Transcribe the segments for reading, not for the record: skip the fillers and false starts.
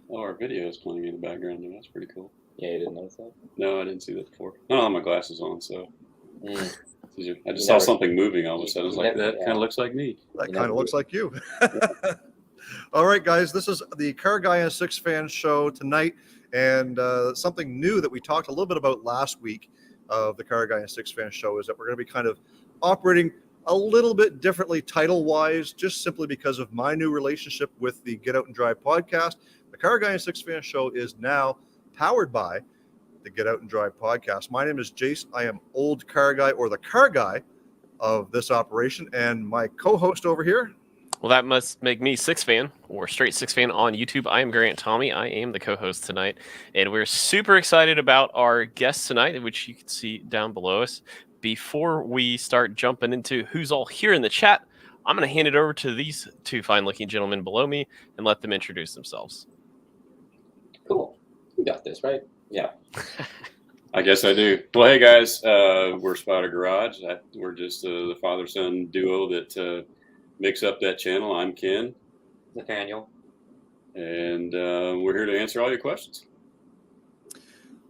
Oh, our video is playing in the background. That's pretty cool. Yeah, you didn't notice that? No, I didn't see that before. I don't have my glasses on, so I just saw never- something moving all of a sudden. I was like, that yeah. kind of looks like me. That You kind of never looks do. like you. All right, guys, this is the CarrGuy Sixfan Show tonight, and something new that we talked a little bit about last week of the CarrGuy Sixfan Show is that we're going to be kind of operating a little bit differently title-wise, just simply because of my new relationship with the Get Out and Drive podcast. The CarrGuy Sixfan Show is now powered by the Get Out and Drive podcast. My name is Jace. I am old car guy, or the car guy of this operation, and my co-host over here. Well, that must make me Sixfan, or Straight Sixfan on YouTube. I am Grant Tommy. I am the co-host tonight, and we're super excited about our guest tonight, which you can see down below us. Before we start jumping into who's all here in the chat, I'm going to hand it over to these two fine-looking gentlemen below me and let them introduce themselves. Cool. You got this, right? Yeah. I guess I do. Well, hey guys, we're Spyder Garage. We're just the father-son duo that mix up that channel. I'm Ken. Nathaniel. And we're here to answer all your questions.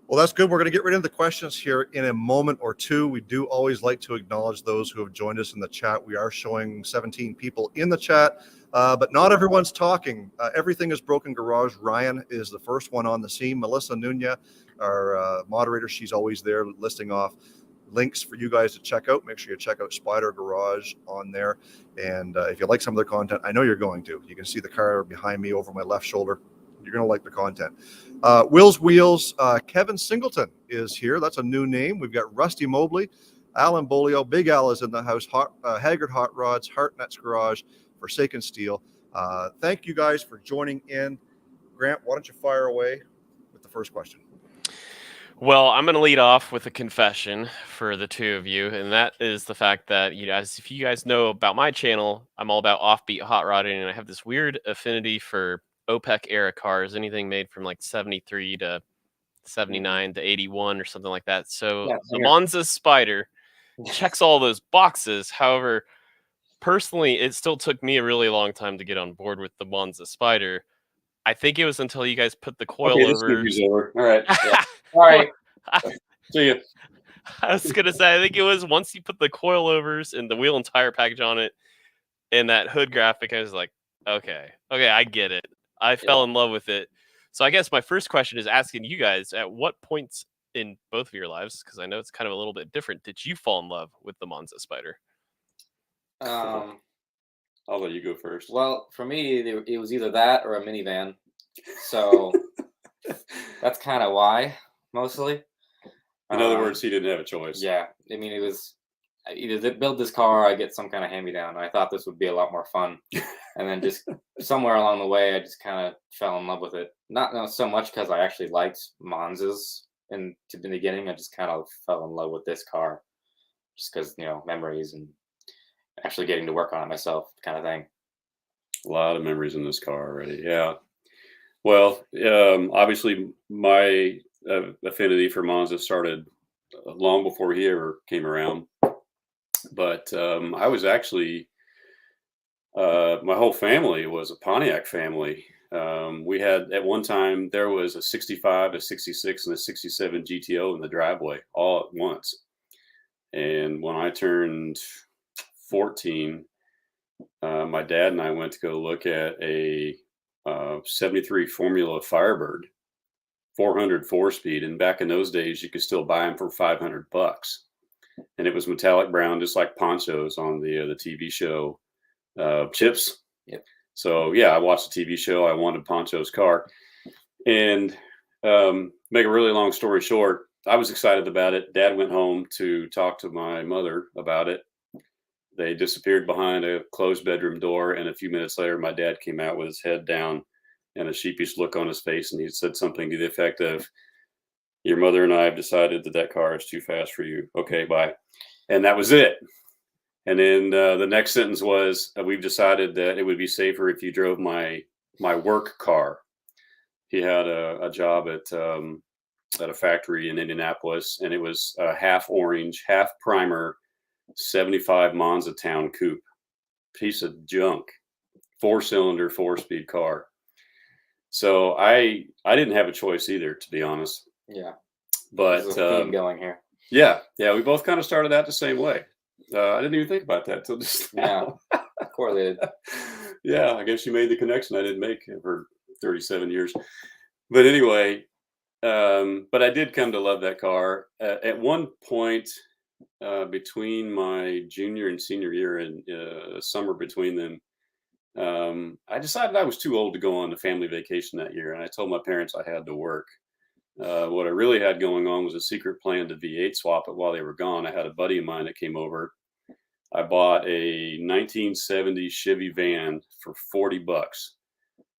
Well, that's good. We're going to get right into the questions here in a moment or two. We do always like to acknowledge those who have joined us in the chat. We are showing 17 people in the chat, but not everyone's talking. Everything is Broken Garage. Ryan is the first one on the scene. Melissa Nunez, our moderator, she's always there listing off links for you guys to check out. Make sure you check out Spyder Garage on there. And if you like some of their content, I know you're going to. You can see the car behind me over my left shoulder. You're going to like the content. Will's Wheels, Kevin Singleton is here. That's a new name. We've got Rusty Mobley, Alan Bolio, Big Al is in the house, Haggard Hot Rods, Hartnett's Garage, Forsaken Steel. Thank you guys for joining in. Grant, why don't you fire away with the first question? Well, I'm going to lead off with a confession for the two of you, and that is the fact that, if you guys know about my channel, I'm all about offbeat hot rodding, and I have this weird affinity for OPEC era cars, anything made from like 73 to 79 to 81 or something like that. So the Monza Spyder checks all those boxes. However, personally, it still took me a really long time to get on board with the Monza Spyder. I think it was until you guys put the coilovers. Over. All right. Yeah. All right. See you. I was going to say, I think it was once you put the coilovers and the wheel and tire package on it and that hood graphic, I was like, okay, I get it. I fell in love with it. So I guess my first question is asking you guys, at what points in both of your lives, because I know it's kind of a little bit different, did you fall in love with the Monza Spyder? I'll let you go first. Well, for me, it was either that or a minivan. So that's kind of why, mostly. In other words, he didn't have a choice. Yeah. I mean, it was either build this car or I get some kind of hand-me-down. I thought this would be a lot more fun. And then just somewhere along the way, I just kind of fell in love with it. Not so much because I actually liked Monzas in the beginning. I just kind of fell in love with this car just because, memories and actually getting to work on it myself kind of thing. A lot of memories in this car already. Yeah. Well, obviously my affinity for Monza started long before he ever came around. But I was actually, my whole family was a Pontiac family. We had, at one time, there was a 65, a 66, and a 67 GTO in the driveway all at once. And when I turned 14, my dad and I went to go look at a 73 Formula Firebird, 400 4-speed. And back in those days, you could still buy them for $500. And it was metallic brown, just like Poncho's on the TV show Chips. Yep. So yeah, I watched the TV show. I wanted Poncho's car, and make a really long story short, I was excited about it. Dad went home to talk to my mother about it. They disappeared behind a closed bedroom door, and a few minutes later, my dad came out with his head down and a sheepish look on his face, and he said something to the effect of, "Your mother and I have decided that car is too fast for you. Okay, bye." And that was it. And then the next sentence was, "We've decided that it would be safer if you drove my work car." He had a job at a factory in Indianapolis, and it was a half orange, half primer, 75 Monza Town coupe, piece of junk, 4-cylinder, 4-speed car. So I didn't have a choice either, to be honest. Yeah. But There's a theme going here. yeah, we both kind of started out the same way. I didn't even think about that until just now. Yeah. Correlated. Yeah, I guess you made the connection I didn't make for 37 years. But anyway, but I did come to love that car. At one point, between my junior and senior year and summer between them, I decided I was too old to go on a family vacation that year. And I told my parents I had to work. What I really had going on was a secret plan to V8 swap it while they were gone. I had a buddy of mine that came over. I bought a 1970 Chevy van for $40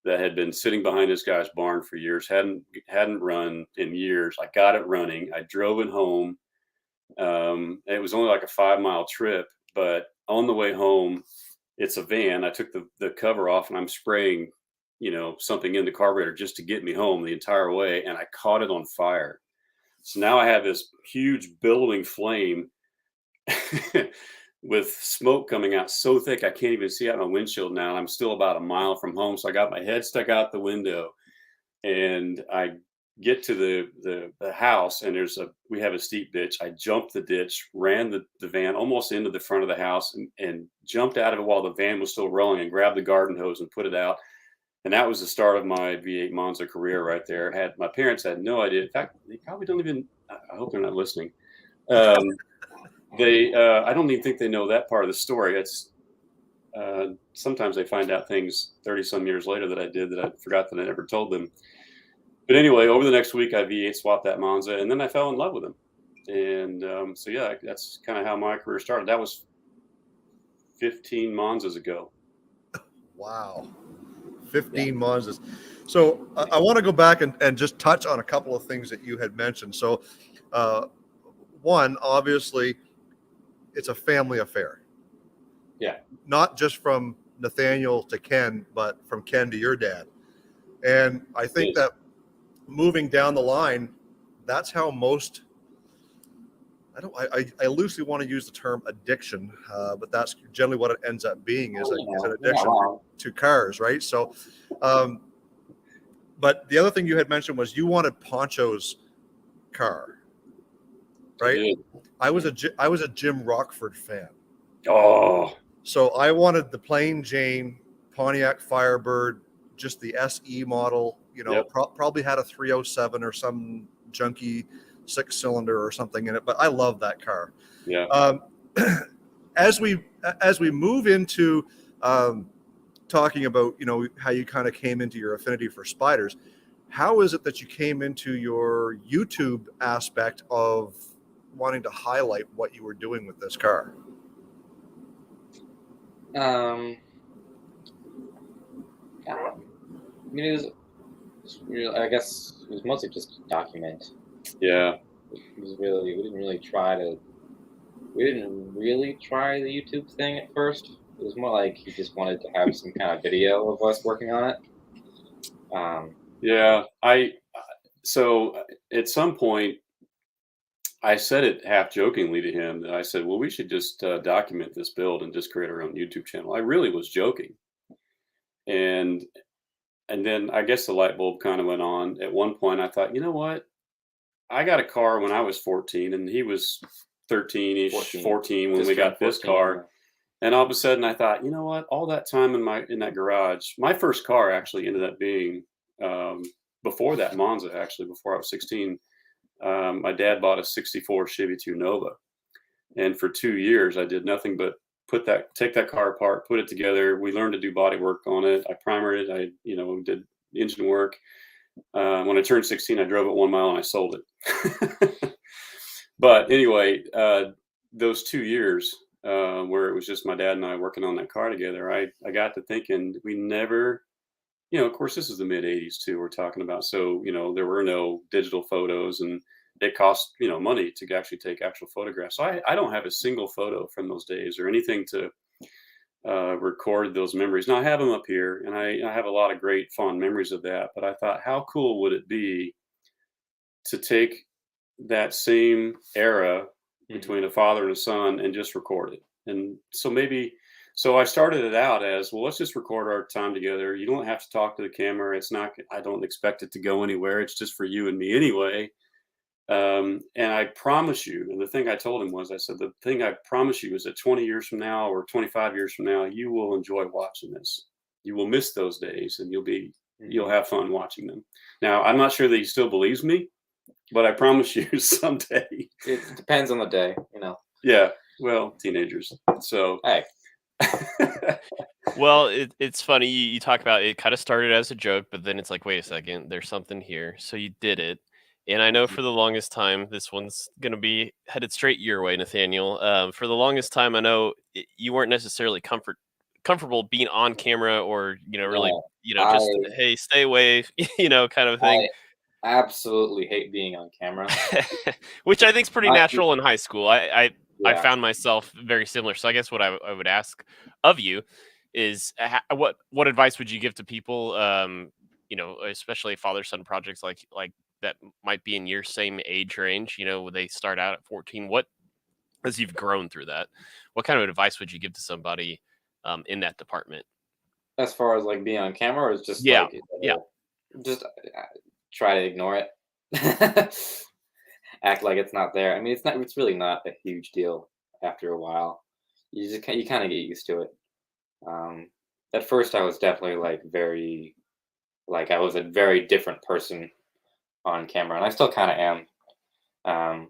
that had been sitting behind this guy's barn for years, hadn't run in years. I got it running. I drove it home. It was only like a 5-mile trip, but on the way home, it's a van. I took the cover off and I'm spraying, something in the carburetor just to get me home the entire way. And I caught it on fire. So now I have this huge billowing flame with smoke coming out so thick I can't even see out my windshield now. I'm still about a mile from home. So I got my head stuck out the window and I get to the house and we have a steep ditch. I jumped the ditch, ran the van almost into the front of the house and jumped out of it while the van was still rolling and grabbed the garden hose and put it out. And that was the start of my V8 Monza career right there. My parents had no idea. In fact, they probably don't even, I hope they're not listening. I don't even think they know that part of the story. It's sometimes they find out things 30 some years later that I did that I forgot that I never told them. But anyway, over the next week, I V8 swapped that Monza and then I fell in love with him. And so, yeah, that's kind of how my career started. That was 15 Monzas ago. Wow. 15 Monzas. So I want to go back and just touch on a couple of things that you had mentioned. So one, obviously, it's a family affair. Yeah. Not just from Nathaniel to Ken, but from Ken to your dad. And I think that moving down the line, that's how most, I loosely want to use the term addiction, but that's generally what it ends up being is an addiction to cars, right? So, but the other thing you had mentioned was you wanted Poncho's car, right? I was a Jim Rockford fan. Oh. So I wanted the plain Jane Pontiac Firebird, just the SE model, probably had a 307 or some junky 6-cylinder or something in it, but I love that car. Yeah. As we move into talking about, how you kind of came into your affinity for Spyders, how is it that you came into your YouTube aspect of wanting to highlight what you were doing with this car? I mean, I guess it was mostly just document. Yeah. We didn't really try the YouTube thing at first. It was more like he just wanted to have some kind of video of us working on it. Yeah. So at some point, I said it half jokingly to him that I said, well, we should just document this build and just create our own YouTube channel. I really was joking. And then I guess the light bulb kind of went on. At one point, I thought, you know what? I got a car when I was 14 and he was 13-ish, 14 when we got this car. And all of a sudden I thought, you know what? All that time in that garage, my first car actually ended up being before that Monza, actually, before I was 16. My dad bought a 64 Chevy 2 Nova. And for 2 years, I did nothing but take that car apart, put it together. We learned to do body work on it. I primered it. I, did engine work. When I turned 16, I drove it 1 mile and I sold it. But anyway, those 2 years where it was just my dad and I working on that car together, I got to thinking we never, of course, this is the mid 80s too, we're talking about. So, there were no digital photos and it cost, money to actually take actual photographs. So I don't have a single photo from those days or anything to record those memories. Now I have them up here and I have a lot of great fond memories of that, but I thought, how cool would it be to take that same era between a father and a son and just record it? And so maybe So I started it out as, well, let's just record our time together. You don't have to talk to the camera. It's not, I don't expect it to go anywhere. It's just for you and me anyway. And I promise you, and the thing I told him was, I said, the thing I promise you is that 20 years from now or 25 years from now, you will enjoy watching this. You will miss those days and you'll have fun watching them. Now, I'm not sure that he still believes me, but I promise you someday. It depends on the day, you know. Yeah. Well, teenagers. So, Hey, Well, it's funny. You talk about it kind of started as a joke, but then it's like, wait a second, there's something here. So you did it. And I know for the longest time, this one's going to be headed straight your way, Nathaniel. For the longest time, I know you weren't necessarily comfortable being on camera or, really, no, just, hey, stay away, kind of thing. I absolutely hate being on camera. Which I think is pretty natural in high school. I Yeah. found myself very similar. So I guess what I would ask of you is what advice would you give to people, especially father-son projects like that might be in your same age range, they start out at 14. What, as you've grown through that, what kind of advice would you give to somebody in that department? As far as like being on camera, or is just Yeah, like, yeah. just try to ignore it. Act like it's not there. I mean, it's not. It's really not a huge deal after a while. You kind of get used to it. At first, I was definitely I was a very different person on camera, and I still kind of am.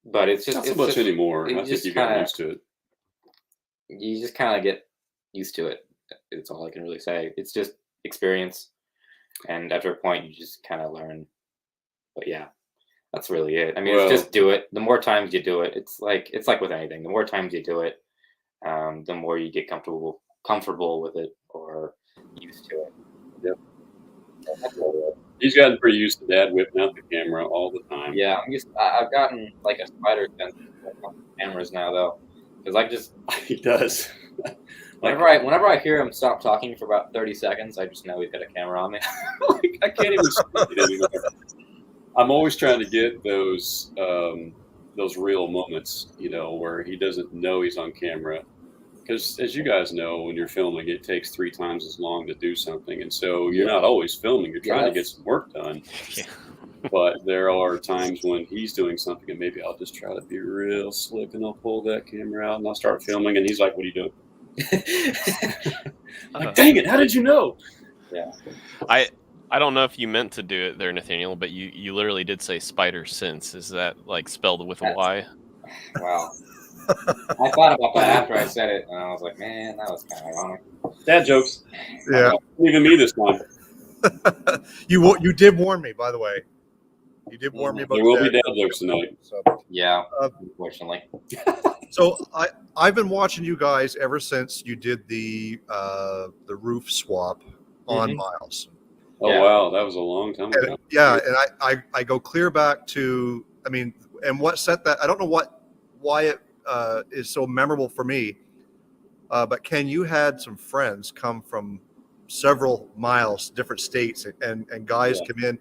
But it's just not so much anymore. I think you got used to it. You just kind of get used to it. It's all I can really say. It's just experience, and after a point, you just kind of learn. But yeah, that's really it. I mean, it's just do it. The more times you do it, it's like with anything. The more times you do it, the more you get comfortable with it or used to it. Yep. He's gotten pretty used to Dad whipping out the camera all the time. Yeah, I've gotten like a spider sense on cameras now, though, because he does. Whenever I hear him stop talking for about 30 seconds, I just know he's got a camera on me. I can't even speak it anymore. I'm always trying to get those real moments, where he doesn't know he's on camera. Because as you guys know, when you're filming, it takes 3 times as long to do something. And so you're not always filming. You're trying to get some work done. Yeah. But there are times when he's doing something and maybe I'll just try to be real slick and I'll pull that camera out and I'll start filming. And he's like, what are you doing? Like, dang it, how did you know? Yeah. I don't know if you meant to do it there, Nathaniel, but you literally did say Spyder Sense. Is that like spelled with a Y? Wow. I thought about that after I said it, and I was like, man, that was kind of ironic. Dad jokes. Yeah. Even me this time. You did warn me, by the way. You did warn me about there will be dad jokes tonight. So, yeah, unfortunately. So I've been watching you guys ever since you did the roof swap on Miles. Oh wow, that was a long time ago. And I go clear back to, I mean, and what set that, I don't know why it is so memorable for me, but Ken, you had some friends come from several miles, different states, and guys come in,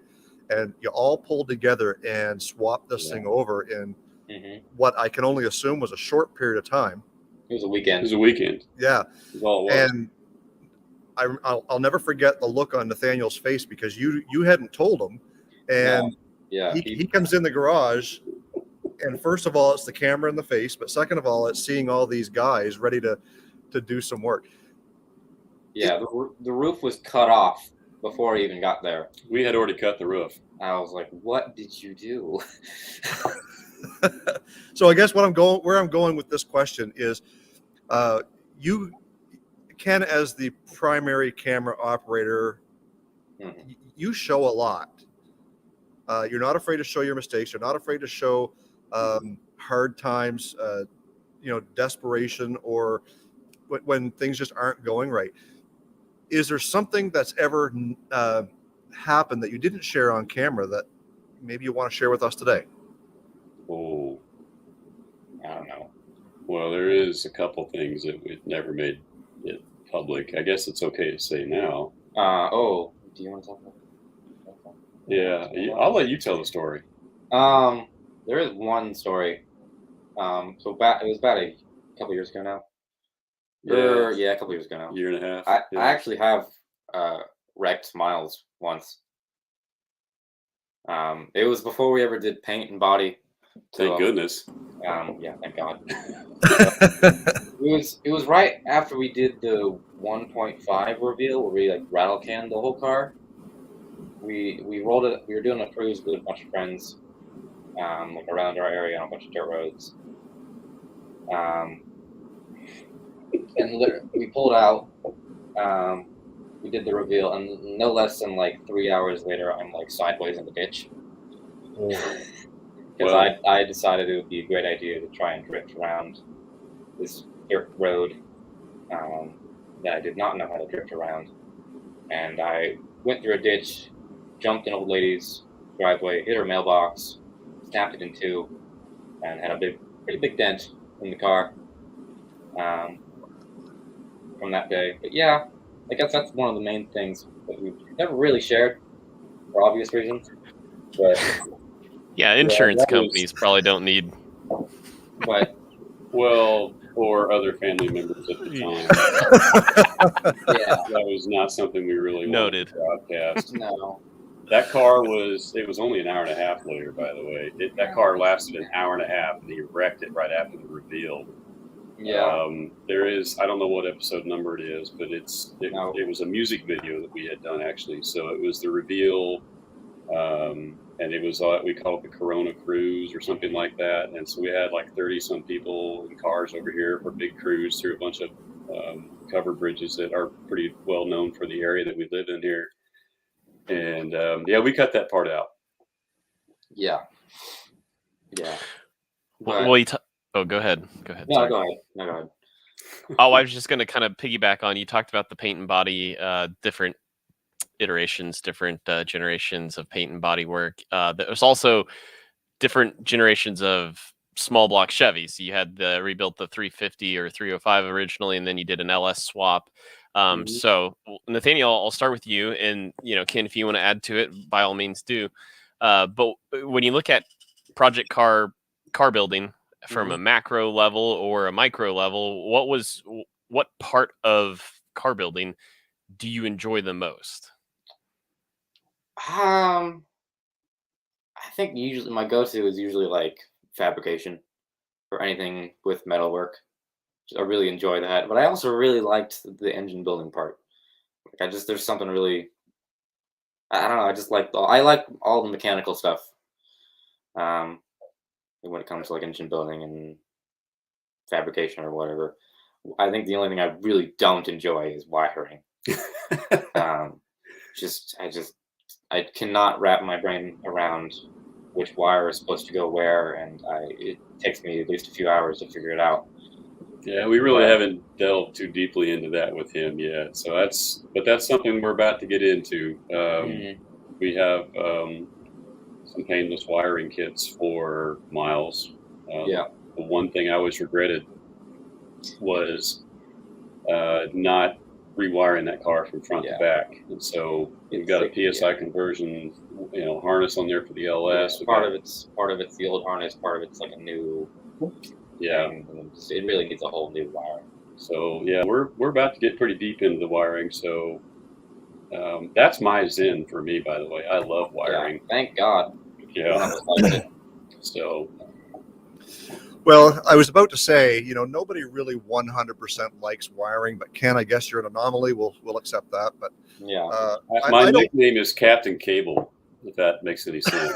and you all pulled together and swapped this thing over in what I can only assume was a short period of time. It was a weekend. Yeah. Well, and I'll never forget the look on Nathaniel's face, because you hadn't told him, and he comes in the garage, and first of all, it's the camera in the face, but second of all, it's seeing all these guys ready to do some work. Yeah, the roof was cut off before I even got there. We had already cut the roof. I was like, what did you do? So I guess where I'm going with this question is, you, Ken, as the primary camera operator, you show a lot. You're not afraid to show your mistakes. You're not afraid to show hard times, desperation, or when things just aren't going right. Is there something that's ever happened that you didn't share on camera that maybe you want to share with us today? Oh, I don't know. Well, there is a couple things that we've never made it public. I guess it's okay to say now. Do you want to talk about it? Yeah, I'll let you tell the story. There is one story. It was about a couple years ago now. Yeah, a couple years ago now. Year and a half. I yeah. actually have wrecked Miles once. It was before we ever did paint and body. Thank goodness. Yeah, thank God. It was right after we did the 1.5 reveal where we like rattle canned the whole car. We rolled it. We were doing a cruise with a bunch of friends, like around our area on a bunch of dirt roads. And we pulled out. We did the reveal, and no less than like 3 hours later, I'm like sideways in the ditch. Because I decided it would be a great idea to try and drift around this dirt road that I did not know how to drift around. And I went through a ditch, jumped in an old lady's driveway, hit her mailbox, snapped it in two, and had a pretty big dent in the car from that day. But yeah, I guess that's one of the main things that we've never really shared for obvious reasons. But Yeah, insurance that companies probably don't need. but or other family members at the time. yeah, That was not something we really Noted. wanted to broadcast. no. That car it was only an hour and a half later, by the way. That car lasted an hour and a half, and he wrecked it right after the reveal. Yeah. There is, I don't know what episode number it is, but it was a music video that we had done, actually. So it was the reveal, and it was, we call it the Corona Cruise or something like that. And so we had like 30-some people in cars over here for a big cruise through a bunch of covered bridges that are pretty well known for the area that we live in here. And yeah, we cut that part out. Yeah. Well, go ahead. No, Sorry. go ahead. No, go ahead. Oh, I was just going to kind of piggyback on, you talked about the paint and body, different iterations, different generations of paint and body work. There's also different generations of small block Chevys. You had rebuilt the 350 or 305 originally, and then you did an LS swap. So Nathaniel, I'll start with you, and Ken, if you want to add to it, by all means do. But when you look at project car building from a macro level or a micro level, what part of car building do you enjoy the most? I think usually my go-to is usually like fabrication or anything with metalwork. I really enjoy that, but I also really liked the engine building part. Like there's something really, I don't know. I just like all the mechanical stuff. When it comes to like engine building and fabrication or whatever, I think the only thing I really don't enjoy is wiring. I cannot wrap my brain around which wire is supposed to go where, and it takes me at least a few hours to figure it out. Yeah, we really haven't delved too deeply into that with him yet. So that's something we're about to get into. We have some painless wiring kits for Miles. The one thing I always regretted was not rewiring that car from front to back, and so we've got a PSI conversion, harness on there for the LS. Part of it's the old harness, part of it's like a new. Yeah, it really needs a whole new wiring. So yeah, we're about to get pretty deep into the wiring. So that's my zen for me, by the way. I love wiring. Yeah, thank God. Yeah. So. Well, I was about to say, nobody really 100% likes wiring, but Ken, I guess you're an anomaly. We'll accept that. But yeah, my nickname is Captain Cable, if that makes any sense.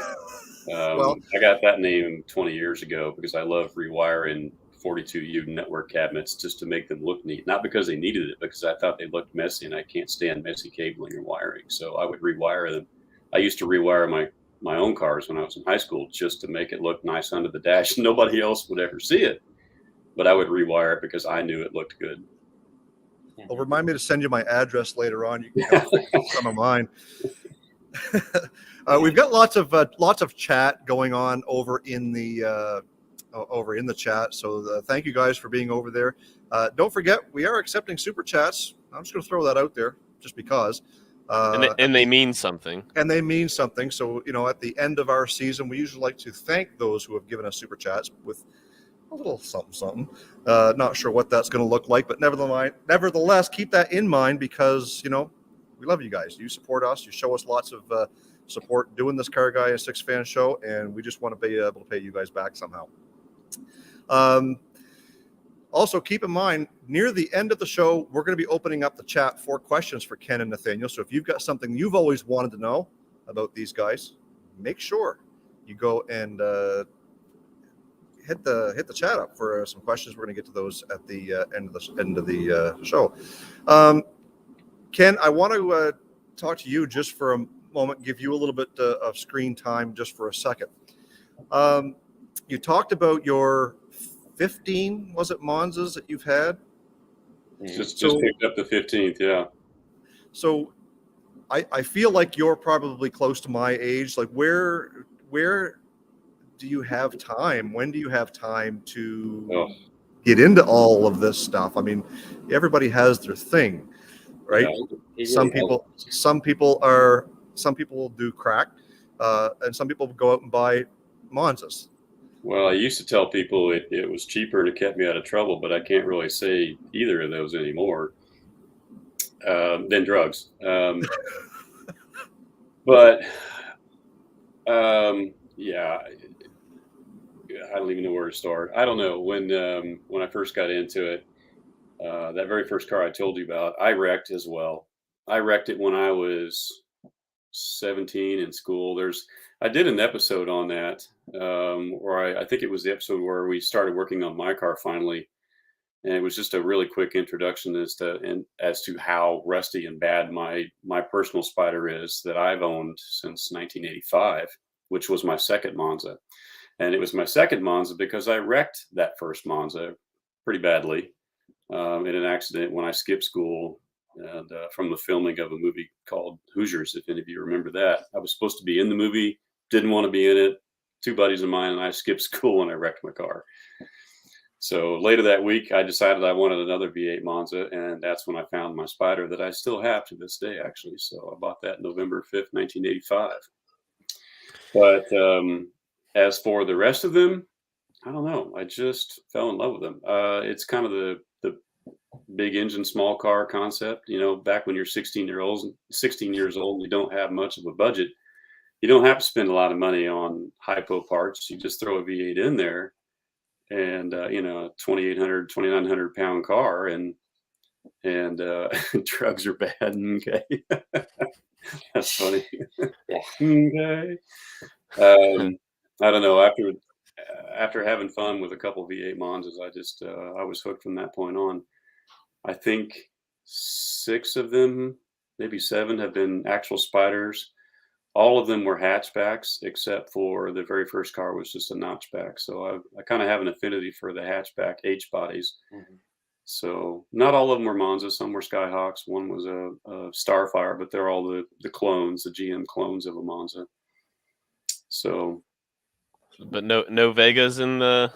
I got that name 20 years ago because I love rewiring 42U network cabinets just to make them look neat. Not because they needed it, because I thought they looked messy, and I can't stand messy cabling and wiring. So I would rewire them. I used to rewire my own cars when I was in high school just to make it look nice under the dash. Nobody else would ever see it, but I would rewire it because I knew it looked good. Well, remind me to send you my address later on. You can have some of mine. We've got lots of chat going on over in the chat. So thank you guys for being over there. Don't forget, we are accepting super chats. I'm just going to throw that out there just because. And they mean something. And they mean something. So, at the end of our season, we usually like to thank those who have given us super chats with a little something, something. Not sure what that's going to look like, but nevertheless, keep that in mind because, you know, we love you guys. You support us. You show us lots of support doing this CarrGuy Sixfan Show, and we just want to be able to pay you guys back somehow. Also, keep in mind, near the end of the show, we're going to be opening up the chat for questions for Ken and Nathaniel. So if you've got something you've always wanted to know about these guys, make sure you go and hit the chat up for some questions. We're going to get to those at the end of the show. Ken, I want to talk to you just for a moment, give you a little bit of screen time just for a second. You talked about your 15, was it Monzas that you've had? Just picked up the 15th, yeah. So I feel like you're probably close to my age. Like where do you have time? When do you have time to get into all of this stuff? I mean, everybody has their thing, right? Yeah, some people will do crack, and some people go out and buy Monzas. Well, I used to tell people it was cheaper and it kept me out of trouble, but I can't really say either of those anymore than drugs. But yeah, I don't even know where to start. I don't know. When I first got into it, that very first car I told you about, I wrecked as well. I wrecked it when I was 17 in school. I did an episode on that, where I think it was the episode where we started working on my car finally, and it was just a really quick introduction as to how rusty and bad my personal Spyder is that I've owned since 1985, which was my second Monza, and it was my second Monza because I wrecked that first Monza pretty badly in an accident when I skipped school. And from the filming of a movie called Hoosiers, if any of you remember that. I was supposed to be in the movie, didn't want to be in it. Two buddies of mine and I skipped school and I wrecked my car. So later that week, I decided I wanted another V8 Monza, and that's when I found my Spyder that I still have to this day, actually. So I bought that November 5th, 1985. But as for the rest of them, I don't know. I just fell in love with them. It's kind of the big engine, small car concept. You know, back when you're 16 years old, and you don't have much of a budget, you don't have to spend a lot of money on hypo parts. You just throw a V8 in there, and you know, a 2,800, 2,900 pound car, and drugs are bad. Okay, that's funny. Okay, I don't know. After having fun with a couple V8 Monzas, I was hooked from that point on. I think 6 of them, maybe 7, have been actual Spyders. All of them were hatchbacks, except for the very first car was just a notchback. So I kind of have an affinity for the hatchback H bodies. Mm-hmm. So not all of them were Monzas. Some were Skyhawks. One was a Starfire, but they're all the clones, the GM clones of a Monza. So, but no Vegas in the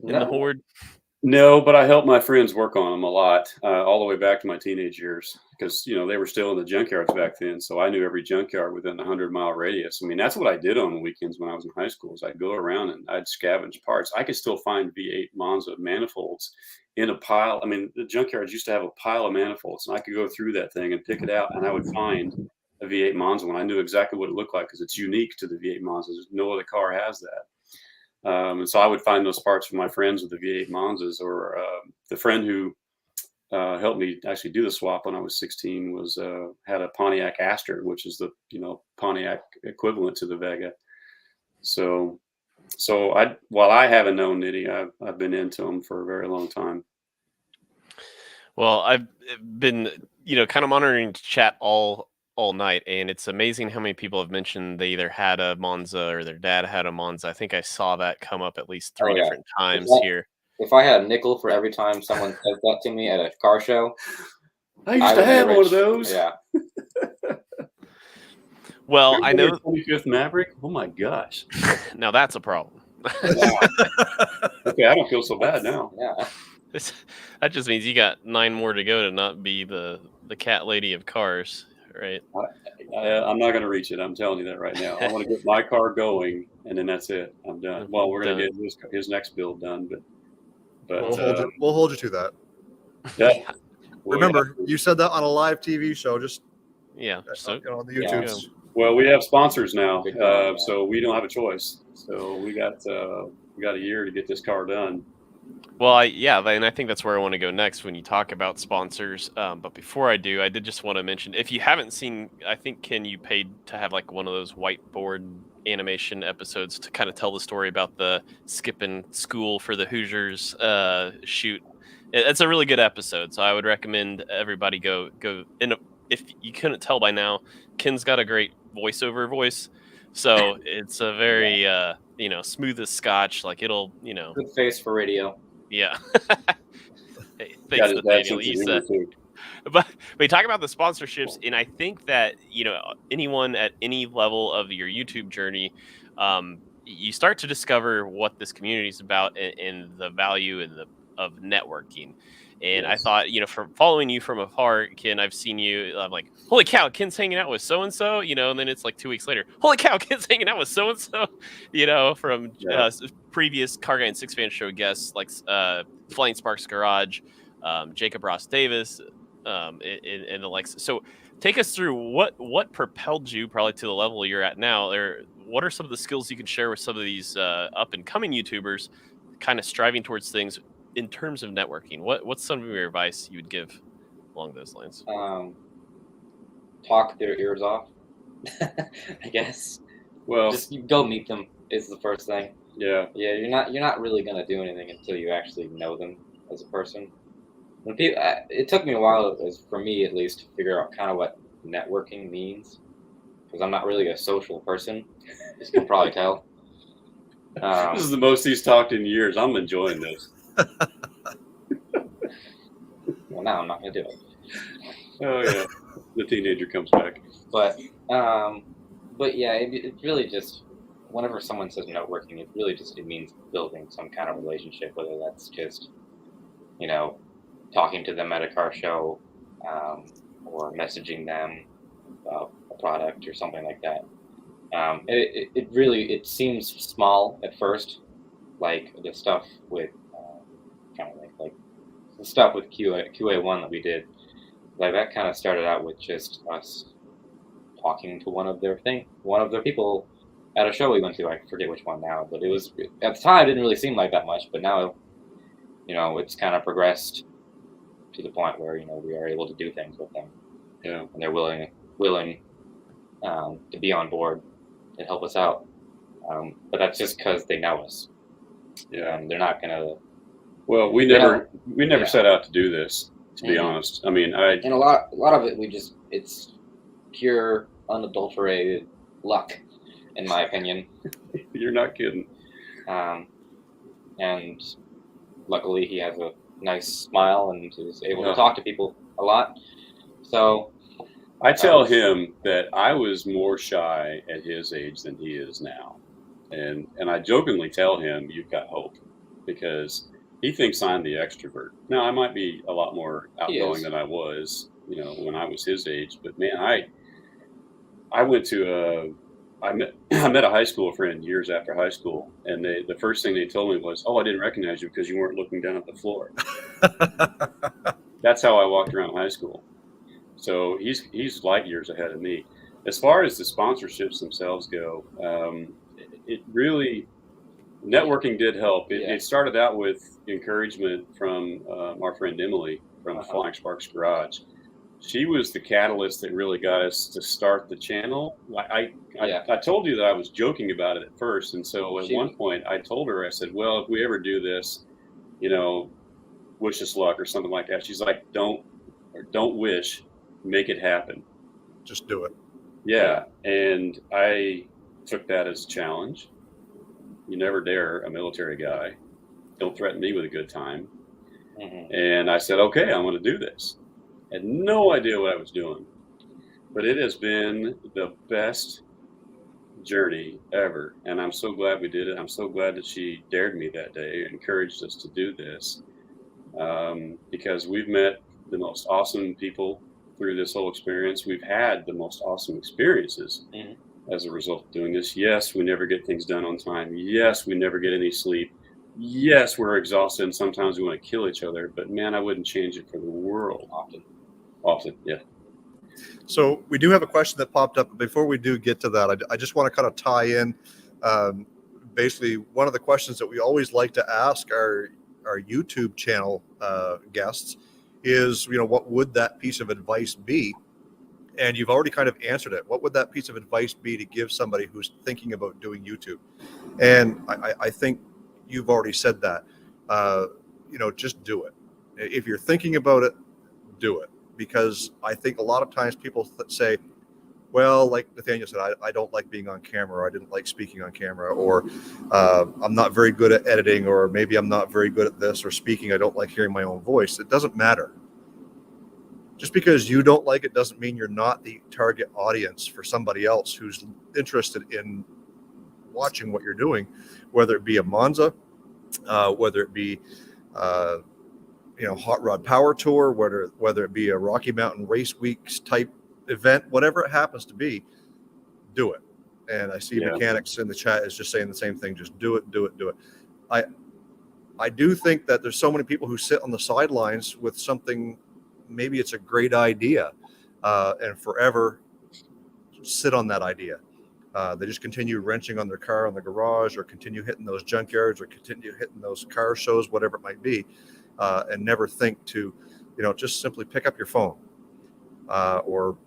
horde. No, but I helped my friends work on them a lot, all the way back to my teenage years, because, you know, they were still in the junkyards back then. So I knew every junkyard within a 100-mile radius. I mean, that's what I did on the weekends when I was in high school. Is I'd go around and I'd scavenge parts. I could still find V8 Monza manifolds in a pile. I mean, the junkyards used to have a pile of manifolds, and I could go through that thing and pick it out, and I would find a V8 Monza when I knew exactly what it looked like, because it's unique to the V8 Monza. No other car has that. And so I would find those parts from my friends with the V8 Monzas, or the friend who helped me actually do the swap when I was 16 had a Pontiac Astor, which is the Pontiac equivalent to the Vega. So while I haven't known Nitty, I've been into them for a very long time. Well, I've been kind of monitoring chat all night, and it's amazing how many people have mentioned they either had a Monza or their dad had a Monza. I think I saw that come up at least 3 different times here. If I had a nickel for every time someone said that to me at a car show, I used to have one of those. Yeah. Well, I know 25th Maverick. Oh my gosh! Now that's a problem. Okay, I don't feel so bad now. Yeah. That just means you got 9 more to go to not be the cat lady of cars. right? I'm not going to reach it. I'm telling you that right now. I want to get my car going, and then that's it. I'm done. Well, we're going to get his next build done, but We'll hold you to that. yeah. Remember, you said that on a live TV show. Just So on the YouTubes. Well, we have sponsors now, so we don't have a choice. So we got a year to get this car done. Well, and I think that's where I want to go next when you talk about sponsors. But before I do, I did just want to mention, if you haven't seen, I think, Ken, you paid to have like one of those whiteboard animation episodes to kind of tell the story about the skipping school for the Hoosiers shoot. It's a really good episode, so I would recommend everybody go. And if you couldn't tell by now, Ken's got a great voiceover voice, so it's a very smooth as scotch. Like it'll good face for radio. Yeah. Hey, thanks, Nathaniel. You said. But we talk about the sponsorships, and I think that anyone at any level of your YouTube journey, you start to discover what this community is about and the value of networking. And I thought, from following you from afar, Ken, I've seen you. I'm like, holy cow, Ken's hanging out with so and so, and then it's like 2 weeks later, holy cow, Ken's hanging out with so and so, from previous CarrGuy Sixfan Show guests like Flying Sparks Garage, Jacob Ross Davis, and the likes. So take us through what propelled you probably to the level you're at now. What are some of the skills you can share with some of these up and coming YouTubers, kind of striving towards things in terms of networking? What's some of your advice you would give along those lines? Talk their ears off, I guess. Well, just go meet them is the first thing. Yeah. You're not really gonna do anything until you actually know them as a person. When people, it took me a while, for me at least, to figure out kind of what networking means, because I'm not really a social person, as you can probably tell. This is the most he's talked in years. I'm enjoying this. Well, now I'm not gonna do it. Oh yeah, the teenager comes back. But yeah, it really just, whenever someone says networking, it really just means building some kind of relationship, whether that's just talking to them at a car show, or messaging them about a product or something like that. It really seems small at first, like the stuff with like the stuff with QA1 that we did. Like that kind of started out with just us talking to one of their people at a show we went to. I forget which one now, but it was, at the time, it didn't really seem like that much, but now it's kind of progressed to the point where we are able to do things with them. Yeah, and they're willing to be on board and help us out. But that's just because they know us. Yeah, and they're not gonna. Well, we never set out to do this, to be honest. I mean, and a lot of it, it's pure, unadulterated luck, in my opinion. You're not kidding. And luckily, he has a nice smile and is able to talk to people a lot. So I tell him that I was more shy at his age than he is now, and I jokingly tell him, "You've got hope," because he thinks I'm the extrovert. Now I might be a lot more outgoing than I was, when I was his age. But man, I went to I met a high school friend years after high school, and the first thing they told me was, "Oh, I didn't recognize you because you weren't looking down at the floor." That's how I walked around high school. So he's light years ahead of me. As far as the sponsorships themselves go, it really, networking did help. It started out with encouragement from our friend Emily from Flying Sparks Garage. She was the catalyst that really got us to start the channel. I told you that I was joking about it at first, and so at one point I told her, I said, "Well, if we ever do this, wish us luck," or something like that. She's like, "Don't wish, make it happen. Just do it." Yeah, and I took that as a challenge. You never dare a military guy. Don't threaten me with a good time. Mm-hmm. And I said, okay, I'm going to do this. Had no idea what I was doing, but it has been the best journey ever, and I'm so glad we did it. I'm so glad that she dared me that day, encouraged us to do this, because we've met the most awesome people through this whole experience, we've had the most awesome experiences as a result of doing this. Yes, we never get things done on time. Yes, we never get any sleep. Yes, we're exhausted and sometimes we want to kill each other, but man, I wouldn't change it for the world. Often, yeah. So we do have a question that popped up. Before we do get to that, I just want to kind of tie in. Basically, one of the questions that we always like to ask our YouTube channel guests is, what would that piece of advice be? And you've already kind of answered it. What would that piece of advice be to give somebody who's thinking about doing YouTube? And I think you've already said that. Just do it. If you're thinking about it, do it. Because I think a lot of times people say, well, like Nathaniel said, I don't like being on camera, or I didn't like speaking on camera, or I'm not very good at editing, or maybe I'm not very good at this, or speaking, I don't like hearing my own voice. It doesn't matter. Just because you don't like it doesn't mean you're not the target audience for somebody else who's interested in watching what you're doing, whether it be a Monza, whether it be Hot Rod Power Tour, whether it be a Rocky Mountain Race Weeks type event, whatever it happens to be, do it. And I see Mechanics in the chat is just saying the same thing. Just do it, do it, do it. I do think that there's so many people who sit on the sidelines with something, maybe it's a great idea, and forever sit on that idea. They just continue wrenching on their car on the garage, or continue hitting those junkyards, or continue hitting those car shows, whatever it might be, and never think to, just simply pick up your phone or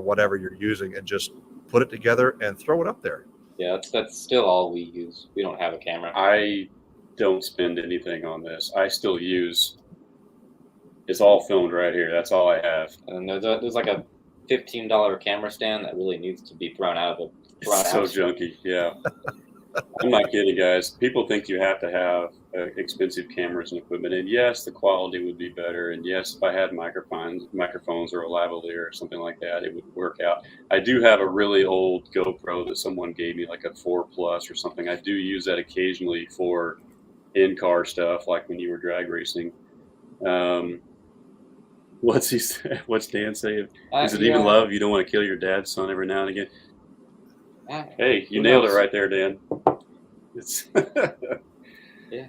whatever you're using and just put it together and throw it up there. Yeah, that's still all we use. We don't have a camera. I don't spend anything on this. I still use, it's all filmed right here. That's all I have. And there's like a $15 camera stand that really needs to be thrown out of it. It's so junky, yeah. I'm not kidding, guys. People think you have to have expensive cameras and equipment, and yes, the quality would be better, and yes, if I had microphones or a lavalier or something like that, it would work out. I do have a really old GoPro that someone gave me, like a 4 Plus or something. I do use that occasionally for in-car stuff, like when you were drag racing. What's he say? What's Dan say? Is it even love? You don't want to kill your dad's son every now and again? Hey, you nailed it right there, Dan. It's yeah.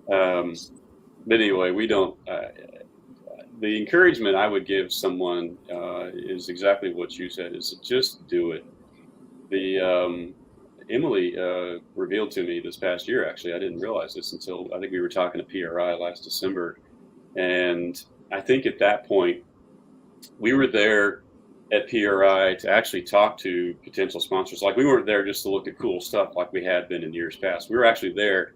But anyway, we don't. The encouragement I would give someone is exactly what you said: is just do it. The Emily revealed to me this past year. Actually, I didn't realize this until I think we were talking to PRI last December, and I think at that point we were there at PRI to actually talk to potential sponsors. Like, we weren't there just to look at cool stuff like we had been in years past. We were actually there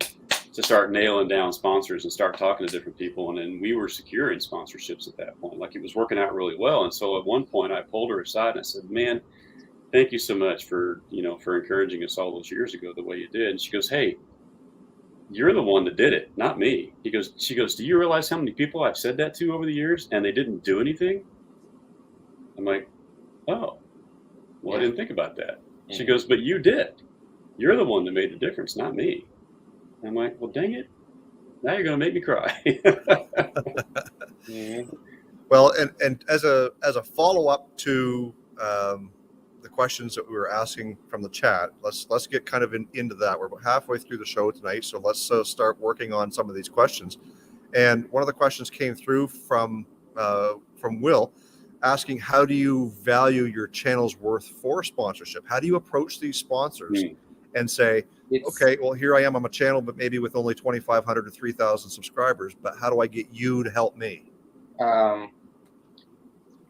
to start nailing down sponsors and start talking to different people. And then we were securing sponsorships at that point. Like, it was working out really well. And so at one point I pulled her aside and I said, man, thank you so much for encouraging us all those years ago the way you did. And she goes, hey, you're the one that did it, not me. She goes, do you realize how many people I've said that to over the years and they didn't do anything? I'm like, oh, well, I didn't think about that. She goes, but you did. You're the one that made the difference, not me. I'm like, well, dang it. Now you're going to make me cry. Well, and as a follow-up to the questions that we were asking from the chat, let's get kind of into that. We're about halfway through the show tonight, so let's start working on some of these questions. And one of the questions came through from Will, asking, how do you value your channel's worth for sponsorship? How do you approach these sponsors and say, okay, well, here I am on a channel, but maybe with only 2,500 to 3,000 subscribers, but how do I get you to help me?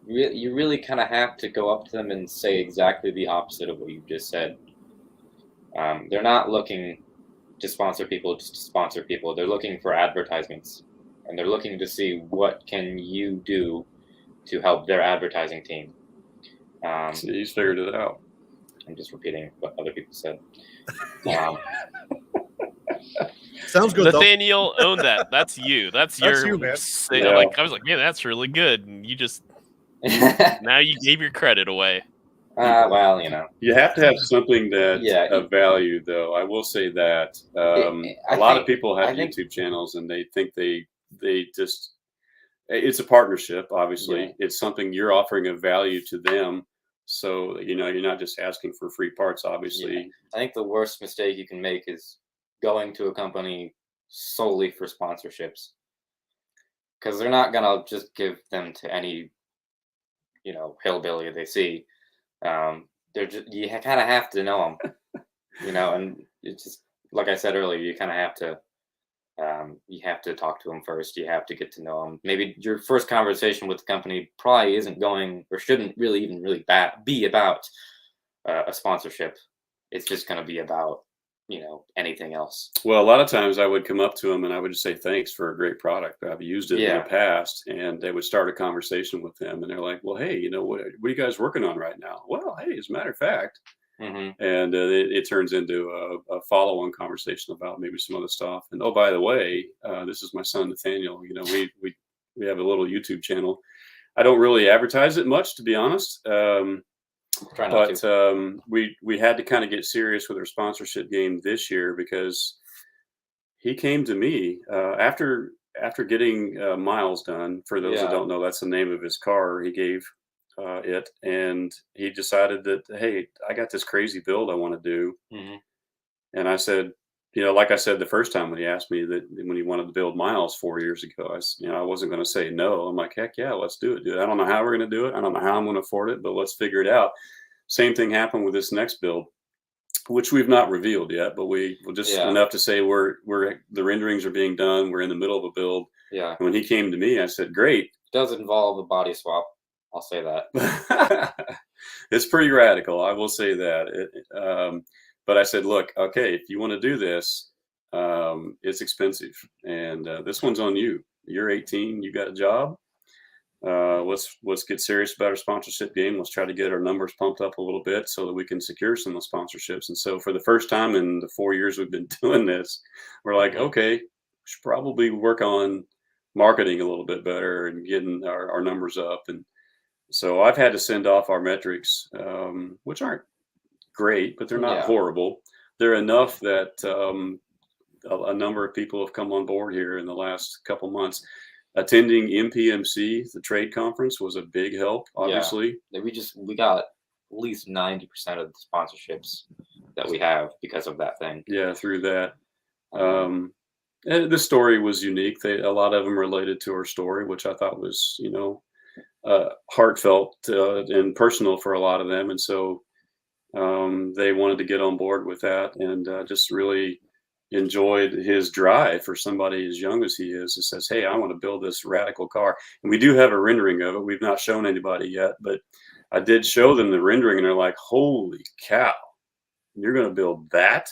You really kind of have to go up to them and say exactly the opposite of what you just said. They're not looking to sponsor people just to sponsor people. They're looking for advertisements, and they're looking to see what can you do to help their advertising team. So he's figured it out. I'm just repeating what other people said. Sounds good. Nathaniel, own that. That's you. That's your. You, man. I was like, man, that's really good. And you just now you gave your credit away. Well, you have to have something that of value, though. I will say that a lot of people have YouTube channels and they think they just. it's a partnership. Obviously, Yeah. it's something you're offering a value to them. So you're not just asking for free parts. Obviously, I think the worst mistake you can make is going to a company solely for sponsorships, because they're not gonna just give them to any hillbilly they see. They're just, you kind of have to know them, and it's just like I said earlier, you kind of have to. You have to talk to them first. You have to get to know them. Maybe your first conversation with the company probably isn't going, or shouldn't really even really be about a sponsorship. It's just going to be about anything else. well, a lot of times I would come up to them and I would just say thanks for a great product. I've used it in the past, and they would start a conversation with them, and they're like, "Well, hey, what are you guys working on right now?" Well, hey, as a matter of fact. And it turns into a follow-on conversation about maybe some other stuff. And oh, by the way, this is my son Nathaniel. We have a little YouTube channel. I don't really advertise it much, to be honest. Try not to. We had to kind of get serious with our sponsorship game this year, because he came to me after getting Miles done. For those that don't know, that's the name of his car. He gave it, and he decided that, hey, I got this crazy build I want to do. And I said, like I said the first time when he asked me that, when he wanted to build Miles 4 years ago, I wasn't going to say no. I'm like, heck yeah, let's do it, dude. I don't know how we're going to do it. I don't know how I'm going to afford it, but let's figure it out. Same thing happened with this next build, which we've not revealed yet, but we just enough to say we're the renderings are being done. We're in the middle of a build. Yeah. And when he came to me, I said, great. It does involve a body swap. I'll say that. It's pretty radical, I will say that. But I said, look, okay, if you want to do this, it's expensive, and this one's on you. You're 18, you got a job. Let's get serious about our sponsorship game. Let's try to get our numbers pumped up a little bit so that we can secure some of the sponsorships. And so for the first time in the 4 years we've been doing this, we're like, okay, we should probably work on marketing a little bit better and getting our numbers up. And so I've had to send off our metrics, which aren't great, but they're not horrible. They're enough that a number of people have come on board here in the last couple months. Attending MPMC, the trade conference, was a big help, obviously. Yeah. We got at least 90% of the sponsorships that we have because of that thing. Yeah, through that. And the story was unique. A lot of them related to our story, which I thought was, heartfelt and personal for a lot of them. And so they wanted to get on board with that, and just really enjoyed his drive for somebody as young as he is, who says, hey, I want to build this radical car. And we do have a rendering of it. We've not shown anybody yet, but I did show them the rendering, and they're like, holy cow, you're going to build that?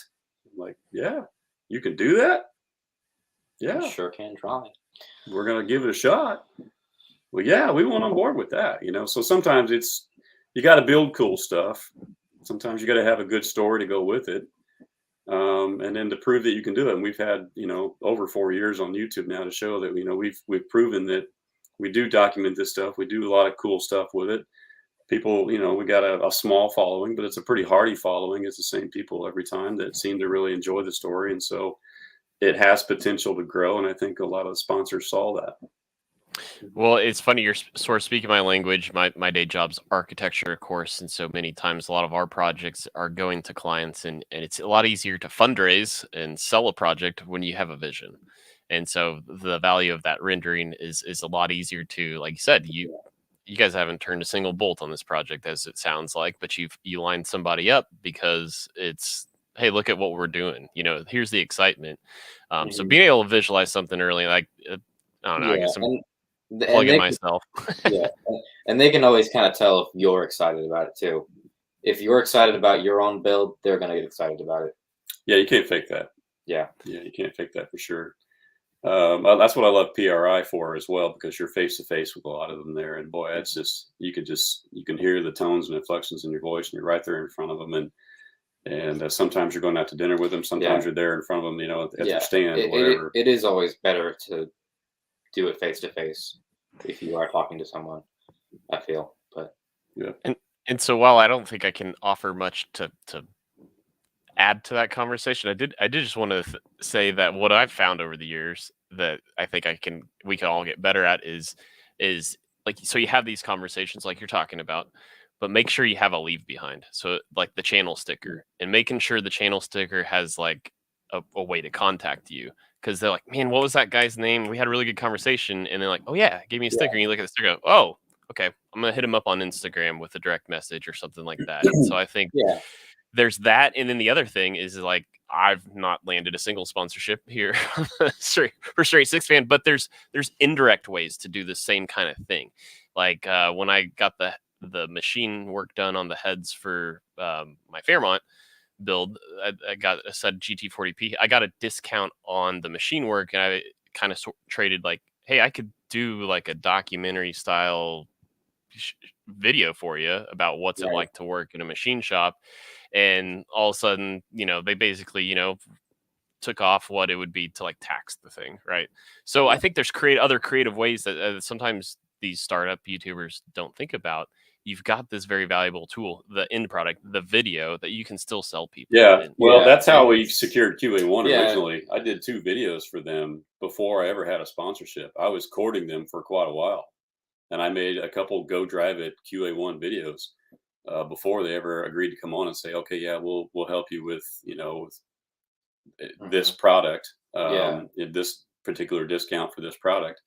I'm like, yeah, you can do that? Yeah. I sure can try. We're going to give it a shot. Well, yeah, we went on board with that, So sometimes you got to build cool stuff. Sometimes you got to have a good story to go with it. And then to prove that you can do it. And we've had, over 4 years on YouTube now to show that, we've proven that we do document this stuff. We do a lot of cool stuff with it. People, we got a small following, but it's a pretty hardy following. It's the same people every time that seem to really enjoy the story. And so it has potential to grow. And I think a lot of the sponsors saw that. Well, it's funny you're sort of speaking my language. My day job's architecture, of course, and so many times a lot of our projects are going to clients, and it's a lot easier to fundraise and sell a project when you have a vision. And so the value of that rendering is a lot easier to, like you said, you guys haven't turned a single bolt on this project, as it sounds like, but you lined somebody up because it's, hey, look at what we're doing. Here's the excitement. So being able to visualize something early, like I don't know, I guess I'm plugging myself. And they can always kind of tell if you're excited about it too. If you're excited about your own build, they're gonna get excited about it. Yeah, you can't fake that. Yeah, you can't fake that for sure. That's what I love PRI for as well, because you're face to face with a lot of them there, and boy, it's just you can hear the tones and inflections in your voice, and you're right there in front of them, and sometimes you're going out to dinner with them, sometimes you're there in front of them, at their stand, whatever. It is always better to do it face to face if you are talking to someone, I feel. But yeah. And so while I don't think I can offer much to add to that conversation, I did just want to say that what I've found over the years that I think we can all get better at is like, so you have these conversations like you're talking about, but make sure you have a leave behind. So like the channel sticker, and making sure the channel sticker has like a way to contact you. Because they're like, man, what was that guy's name? We had a really good conversation. And they're like, oh, yeah, give me a sticker. And you look at the sticker, go, oh, okay, I'm going to hit him up on Instagram with a direct message or something like that. So I think there's that. And then the other thing is, like, I've not landed a single sponsorship here for Straight Sixfan, but there's indirect ways to do the same kind of thing. Like when I got the machine work done on the heads for my Fairmont build, I got a said GT40P. I got a discount on the machine work, and I kind of traded like, hey, I could do like a documentary style video for you about what's it like to work in a machine shop. And all of a sudden, they basically, took off what it would be to like tax the thing, right? So I think there's other creative ways that sometimes these startup YouTubers don't think about. You've got this very valuable tool, the end product, the video, that you can still sell people. Yeah, well, that's how we secured QA1 originally. I did 2 videos for them before I ever had a sponsorship. I was courting them for quite a while, and I made a couple Go Drive It QA1 videos before they ever agreed to come on and say, okay, yeah, we'll help you with this product, this particular discount for this product,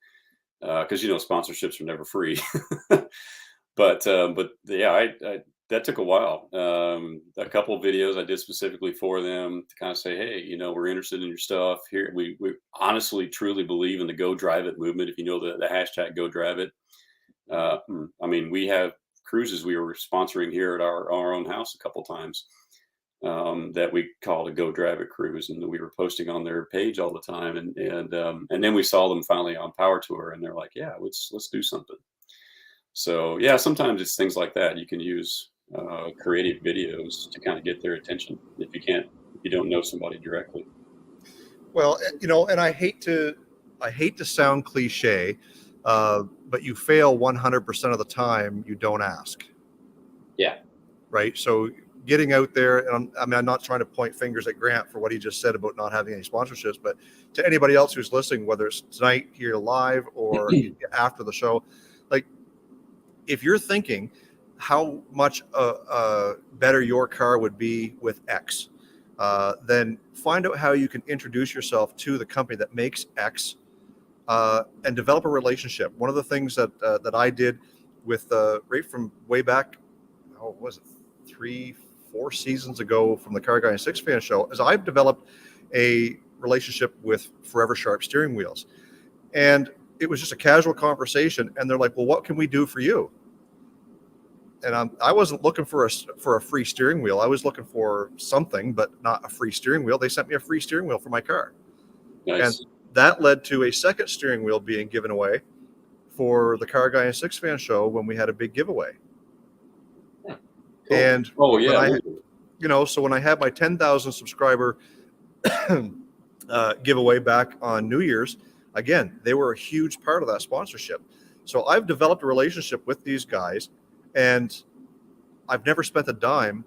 because sponsorships are never free. But yeah, I that took a while. A couple of videos I did specifically for them to kind of say, hey, we're interested in your stuff here. We honestly, truly believe in the Go Drive It movement. If you know the hashtag Go Drive It, I mean, we have cruises we were sponsoring here at our own house a couple times that we called a Go Drive It cruise, and we were posting on their page all the time. And then we saw them finally on Power Tour, and they're like, yeah, let's do something. So yeah, sometimes it's things like that. You can use creative videos to kind of get their attention if you don't know somebody directly. Well, and I hate to sound cliche, but you fail 100% of the time you don't ask. Yeah. Right. So getting out there, and I'm not trying to point fingers at Grant for what he just said about not having any sponsorships, but to anybody else who's listening, whether it's tonight here live or after the show, like, if you're thinking how much better your car would be with X, then find out how you can introduce yourself to the company that makes X and develop a relationship. One of the things that I did with right from way back, what was it, 3-4 seasons ago from the CarrGuy Sixfan Show, is I've developed a relationship with Forever Sharp steering wheels. And it was just a casual conversation, and they're like, well, what can we do for you? And I wasn't looking for a free steering wheel. I was looking for something, but not a free steering wheel. They sent me a free steering wheel for my car. Nice. And that led to a second steering wheel being given away for the CarrGuy Sixfan Show when we had a big giveaway. Cool. And yeah, so when I had my 10,000 subscriber giveaway back on New Year's, again, they were a huge part of that sponsorship. So I've developed a relationship with these guys, and I've never spent a dime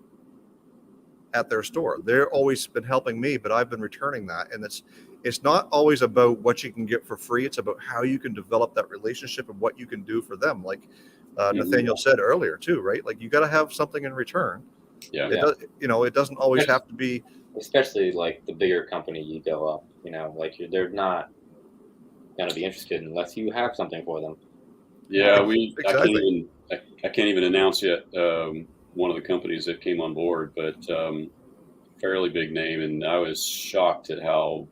at their store. They've always been helping me, but I've been returning that. And it's not always about what you can get for free. It's about how you can develop that relationship and what you can do for them. Like Nathaniel said earlier too, right? Like, you got to have something in return. Yeah. It doesn't always have to be. Especially like the bigger company you go up, like they're not going to be interested unless you have something for them. Yeah, Exactly. I can't even announce yet one of the companies that came on board, but fairly big name, and I was shocked at how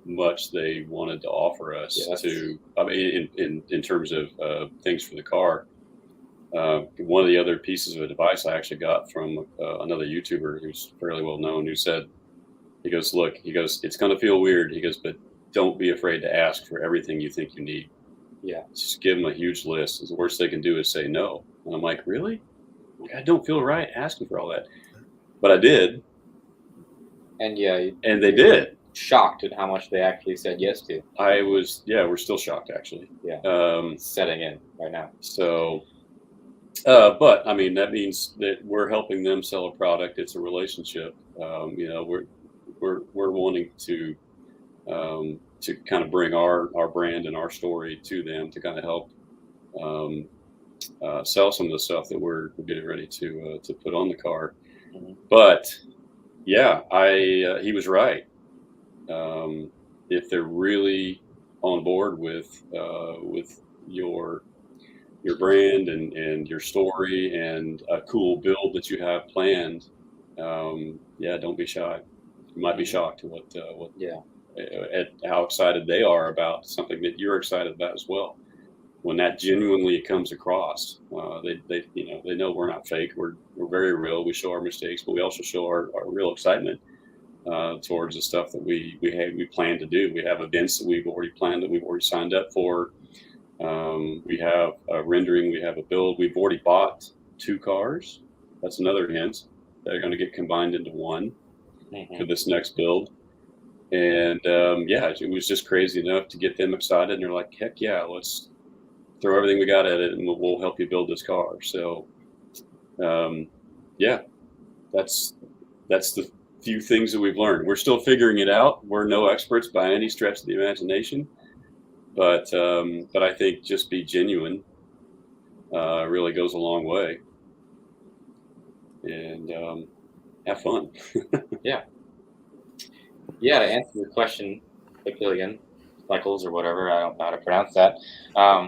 much they wanted to offer us in terms of things for the car. One of the other pieces of advice I actually got from another YouTuber who's fairly well known, who said, he goes, it's going to feel weird. He goes, but don't be afraid to ask for everything you think you need. Yeah. Just give them a huge list. The worst they can do is say no. And I'm like, really? I don't feel right asking for all that. But I did. And and they did. Shocked at how much they actually said yes to. I was, we're still shocked actually. Yeah. Setting in right now. So But I mean, that means that we're helping them sell a product. It's a relationship. You know, we're wanting to kind of bring our brand and our story to them to kind of help sell some of the stuff that we're getting ready to put on the car. Mm-hmm. But yeah, he was right. If they're really on board with your brand and your story and a cool build that you have planned, yeah, don't be shy. You might be shocked at what at how excited they are about something that you're excited about as well. When that genuinely comes across, they know we're not fake. We're very real. We show our mistakes, but we also show our real excitement towards the stuff that we plan to do. We have events that we've already planned, that we've already signed up for. We have a rendering, we have a build. We've already bought 2 cars. That's another hint. They're going to get combined into one for this next build. And yeah, it was just crazy enough to get them excited. And they're like, heck yeah, let's throw everything we got at it and we'll help you build this car. So yeah, that's the few things that we've learned. We're still figuring it out. We're no experts by any stretch of the imagination. But I think just be genuine really goes a long way, and have fun. Yeah. To answer your question, Papillion, Cycles or whatever, I don't know how to pronounce that.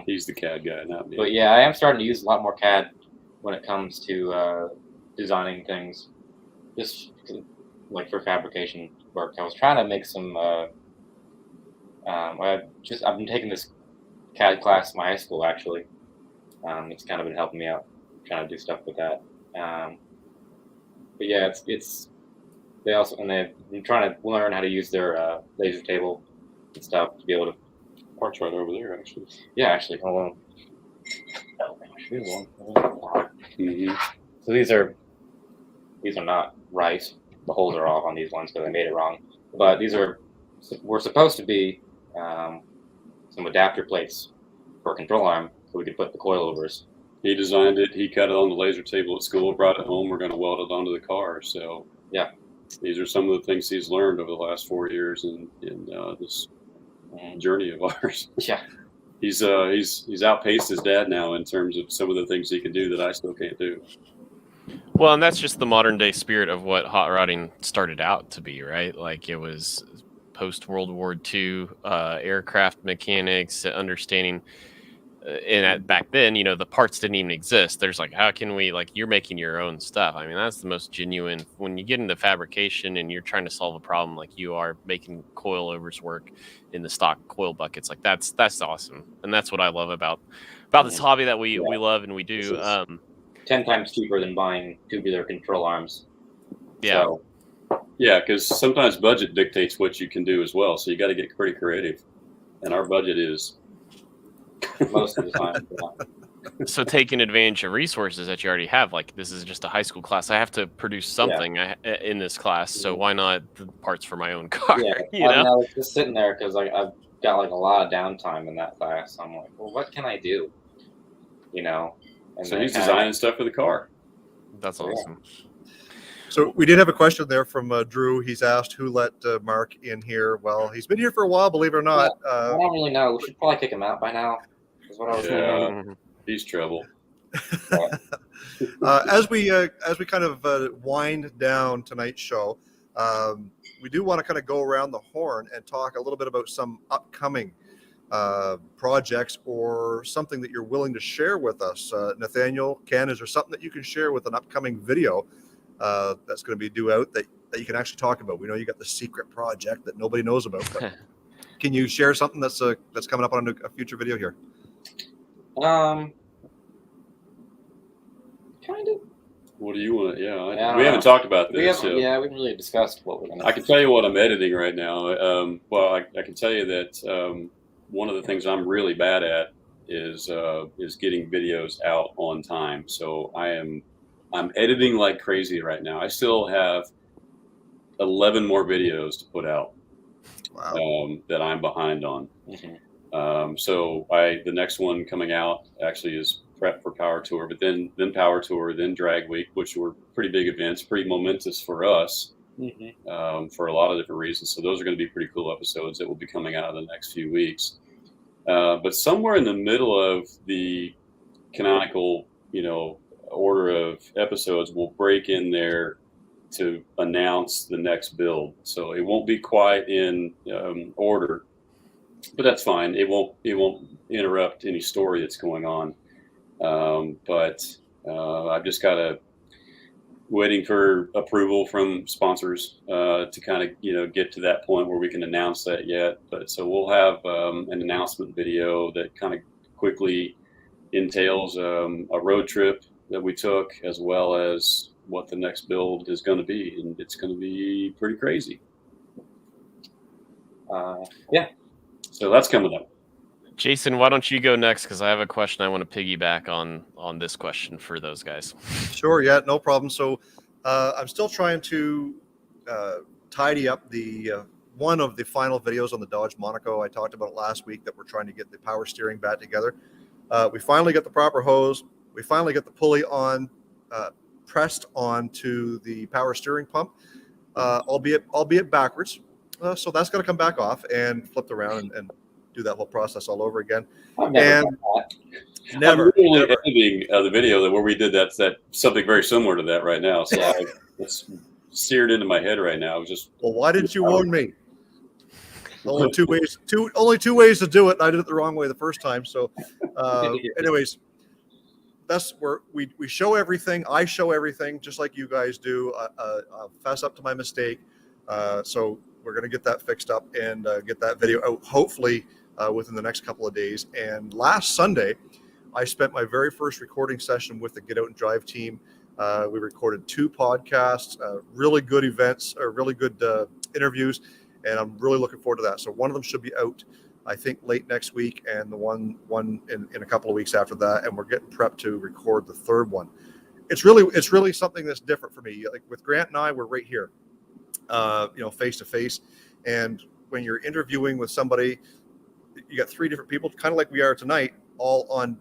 He's the CAD guy, not me. But yeah, I am starting to use a lot more CAD when it comes to designing things, just like for fabrication work. I was trying to make some. I've been taking this CAD class in my high school actually. It's kind of been helping me out, trying to do stuff with that. But yeah, it's they also they've been trying to learn how to use their laser table and stuff to be able to. Part's right over there, actually. Yeah, actually, hold on. So these are not right. The holes are off on these ones because I made it wrong. But these were supposed to be some adapter plates for a control arm so we could put the coilovers. He designed it. He cut it on the laser table at school, brought it home. We're going to weld it onto the car. So yeah, these are some of the things he's learned over the last 4 years in this journey of ours. Yeah, he's outpaced his dad now in terms of some of the things he can do that I still can't do. Well, and that's just the modern day spirit of what hot rodding started out to be, right? Like it was post World War II aircraft mechanics, understanding. And back then, you know, the parts didn't even exist. There's like, how can we, like, you're making your own stuff. I mean, that's the most genuine. When you get into fabrication and you're trying to solve a problem, like you are making coilovers work in the stock coil buckets, like that's awesome. And that's what I love about this hobby that we love and we do. 10 times cheaper than buying tubular control arms. Yeah. So, yeah, because sometimes budget dictates what you can do as well. So you got to get pretty creative. And our budget is most of the time. Yeah. So taking advantage of resources that you already have, like this is just a high school class. I have to produce something in this class. So why not the parts for my own car? Yeah, I was just sitting there because I've got like a lot of downtime in that class. I'm like, well, what can I do? You know. And so he's designing stuff for the car. That's awesome. So we did have a question there from Drew. He's asked who let Mark in here. Well, he's been here for a while, believe it or not. I don't really know. We should probably kick him out by now. Is what I was thinking. He's trouble. As we kind of wind down tonight's show, we do want to kind of go around the horn and talk a little bit about some upcoming projects or something that you're willing to share with us. Nathaniel, Ken, is there something that you can share with an upcoming video that's going to be due out that you can actually talk about? We know you got the secret project that nobody knows about, but can you share something that's coming up on a future video here? Kind of. What do you want? We haven't talked about this. We haven't really discussed what we're going to. I can tell you what I'm editing right now. I can tell you that one of the things I'm really bad at is getting videos out on time. So I'm editing like crazy right now. I still have 11 more videos to put out. Wow. That I'm behind on. Mm-hmm. So the next one coming out actually is prep for Power Tour, but then Power Tour, then Drag Week, which were pretty big events, pretty momentous for us for a lot of different reasons. So those are going to be pretty cool episodes that will be coming out in the next few weeks. But somewhere in the middle of the canonical, order of episodes, we'll break in there to announce the next build. So it won't be quite in order, but that's fine. It won't interrupt any story that's going on. But I've just got to waiting for approval from sponsors to kind of get to that point where we can announce that yet. But so we'll have an announcement video that kind of quickly entails a road trip that we took, as well as what the next build is going to be, and it's going to be pretty crazy. Yeah. So that's coming up. Jason, why don't you go next? Because I have a question I want to piggyback on this question for those guys. Sure, yeah, no problem. So I'm still trying to tidy up the one of the final videos on the Dodge Monaco. I talked about it last week that we're trying to get the power steering back together. We finally get the proper hose. We finally get the pulley on pressed onto the power steering pump, albeit backwards. So that's going to come back off and flipped around and do that whole process all over again. I've never done that. Never. I'm really editing the video where we did that something very similar to that right now. So it's seared into my head right now. I was just, well, why didn't you warn me? Only two ways to do it. I did it the wrong way the first time. So anyways, that's where we show everything. I show everything just like you guys do. I'll fess up to my mistake. So we're going to get that fixed up and get that video out hopefully within the next couple of days. And last Sunday, I spent my very first recording session with the Get Out and Drive team. We recorded 2 podcasts, really good events, or really good interviews, and I'm really looking forward to that. So one of them should be out, I think, late next week, and the one in a couple of weeks after that. And we're getting prepped to record the third one. It's really something that's different for me. Like with Grant and I, we're right here, face to face. And when you're interviewing with somebody, you got 3 different people, kind of like we are tonight, all on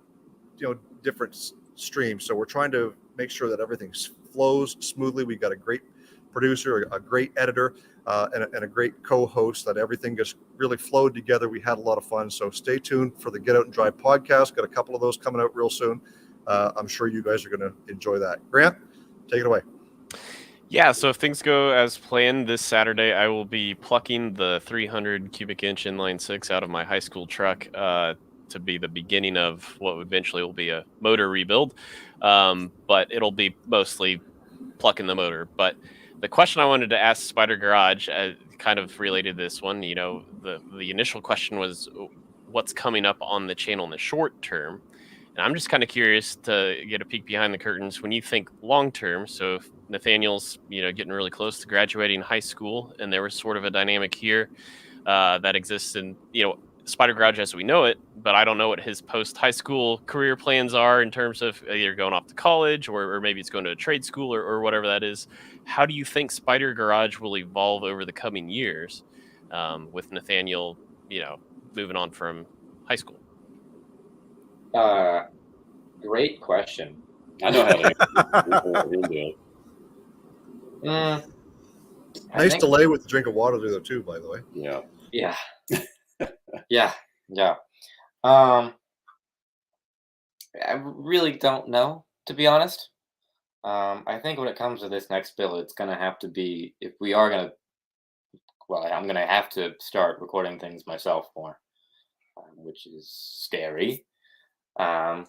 different streams. So we're trying to make sure that everything flows smoothly. We've got a great producer, a great editor, and a great co-host, that everything just really flowed together. We had a lot of fun. So stay tuned for the Get Out and Drive podcast. Got a couple of those coming out real soon. I'm sure you guys are going to enjoy that. Grant, take it away. Yeah, so if things go as planned this Saturday, I will be plucking the 300 cubic inch inline 6 out of my high school truck to be the beginning of what eventually will be a motor rebuild. But it'll be mostly plucking the motor. But the question I wanted to ask Spyder Garage kind of related to this one. The initial question was what's coming up on the channel in the short term. And I'm just kind of curious to get a peek behind the curtains when you think long term. So if Nathaniel's, getting really close to graduating high school, and there was sort of a dynamic here that exists in, Spyder Garage as we know it, but I don't know what his post-high school career plans are in terms of either going off to college or maybe it's going to a trade school or whatever that is. How do you think Spyder Garage will evolve over the coming years with Nathaniel, moving on from high school? Great question. I know how to do it. Nice delay with the drink of water there too, by the way. Yeah. Yeah. Yeah. I really don't know, to be honest. I think when it comes to this next bill, it's going to have to be, if we are going to, I'm going to have to start recording things myself more, which is scary. But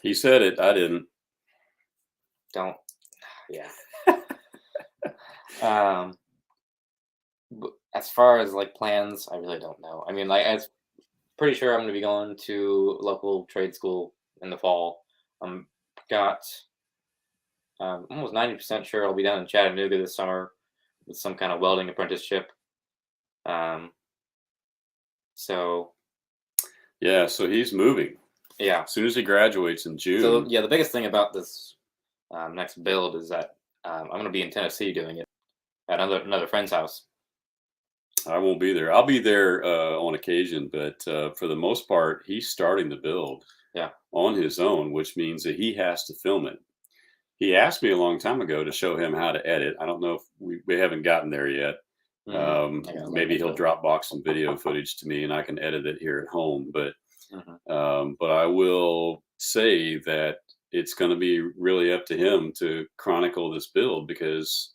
He said it. I didn't. Yeah. As far as plans, I really don't know. I mean, I'm pretty sure I'm going to be going to local trade school in the fall. Got almost 90% sure I'll be down in Chattanooga this summer with some kind of welding apprenticeship. So he's moving. Yeah. As soon as he graduates in June. So the biggest thing about this next build is that I'm going to be in Tennessee doing it at another friend's house. I won't be there. I'll be there on occasion, but for the most part, he's starting the build. on his own, which means that he has to film it. He asked me a long time ago to show him how to edit. I don't know if we haven't gotten there yet. I gotta look Maybe he'll into it. Dropbox some video footage to me and I can edit it here at home. But Mhm. I will say that it's going to be really up to him to chronicle this build, because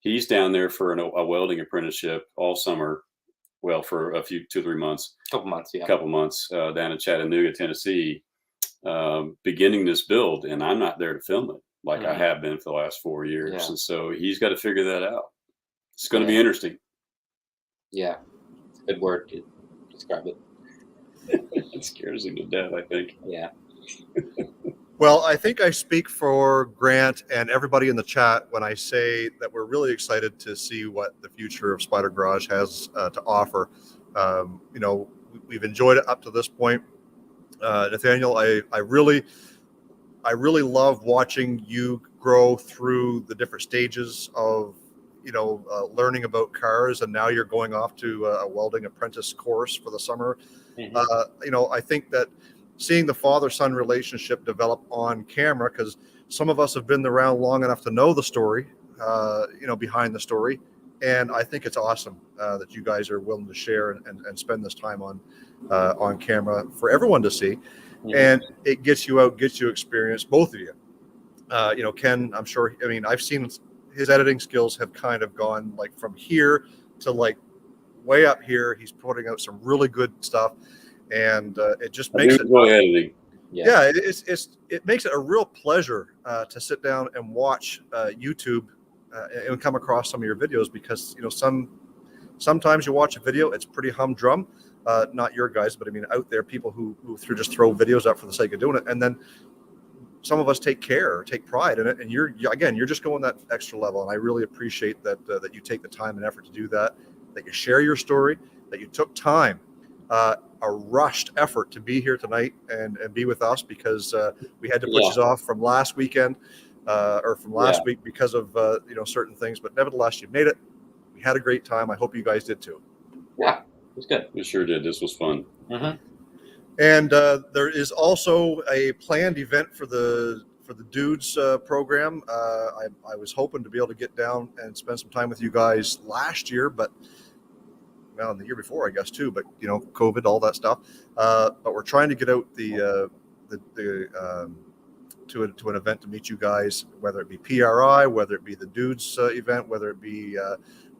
he's down there for a welding apprenticeship all summer. Well, for a few 2-3 months, Couple months, yeah. couple months down in Chattanooga, Tennessee, beginning this build, and I'm not there to film it like I Mhm. have been for the last 4 years. Yeah. And so he's got to figure that out. It's going to be Yeah. interesting. Yeah, it's a good word to describe it. It scares him to death, I think. Yeah. Well, I think I speak for Grant and everybody in the chat when I say that we're really excited to see what the future of Spyder Garage has to offer. You know, we've enjoyed it up to this point. Nathaniel, I really love watching you grow through the different stages of, you know, learning about cars, and now you're going off to a welding apprentice course for the summer. Mhm. You know, I think that seeing the father-son relationship develop on camera, because some of us have been around long enough to know the story, you know, behind the story, and I think it's awesome that you guys are willing to share and spend this time on camera for everyone to see. Mhm. And it gets you out, gets you experience, both of you. You know, Ken, I'm sure, I mean, I've seen his editing skills have kind of gone like from here to like way up here. He's putting out some really good stuff, and it just I makes do it, enjoy editing. yeah, it makes it a real pleasure to sit down and watch YouTube and come across some of your videos, because, you know, sometimes you watch a video, it's pretty humdrum. Not your guys, but I mean out there, people who just throw videos up for the sake of doing it, and then some of us take pride in it, and you're just going that extra level, and I really appreciate that that you take the time and effort to do that you share your story, that you took time, a rushed effort to be here tonight and be with us, because we had to put you off from last weekend or from last week because of you know, certain things, but nevertheless you made it. We had a great time. I hope you guys did too. Yeah, it was good. We sure did. This was fun. Mhm. And there is also a planned event for the dudes program. I was hoping to be able to get down and spend some time with you guys last year, but well, the year before, I guess too. But you know, COVID, all that stuff. But we're trying to get out to an event to meet you guys, whether it be PRI, whether it be the dudes event, whether it be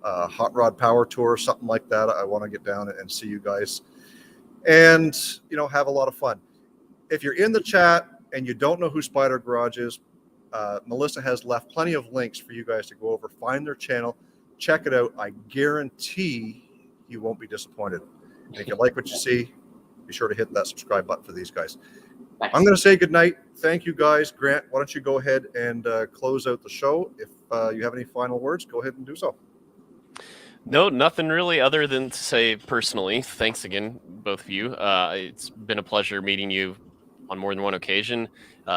hot rod power tour, something like that. I want to get down and see you guys, and you know, have a lot of fun. If you're in the chat and you don't know who Spyder Garage is, Melissa has left plenty of links for you guys to go over, find their channel, check it out. I guarantee you won't be disappointed. And if you like what you see, be sure to hit that subscribe button for these guys. Thanks. I'm going to say goodnight. Thank you guys. Grant, why don't you go ahead and close out the show? If you have any final words, go ahead and do so. No, nothing really other than to say personally, thanks again, both of you. It's been a pleasure meeting you on more than one occasion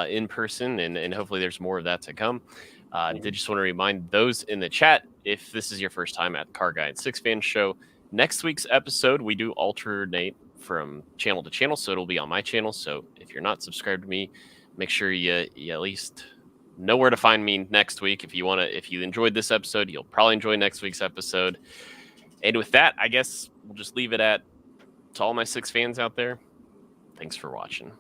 in person, and hopefully there's more of that to come. Did just want to remind those in the chat, if this is your first time at CarrGuy Sixfan Show, next week's episode, we do alternate from channel to channel, so it'll be on my channel. So if you're not subscribed to me, make sure you at least know where to find me next week. If you enjoyed this episode, you'll probably enjoy next week's episode. And with that, I guess we'll just leave it at, to all my Six fans out there, thanks for watching.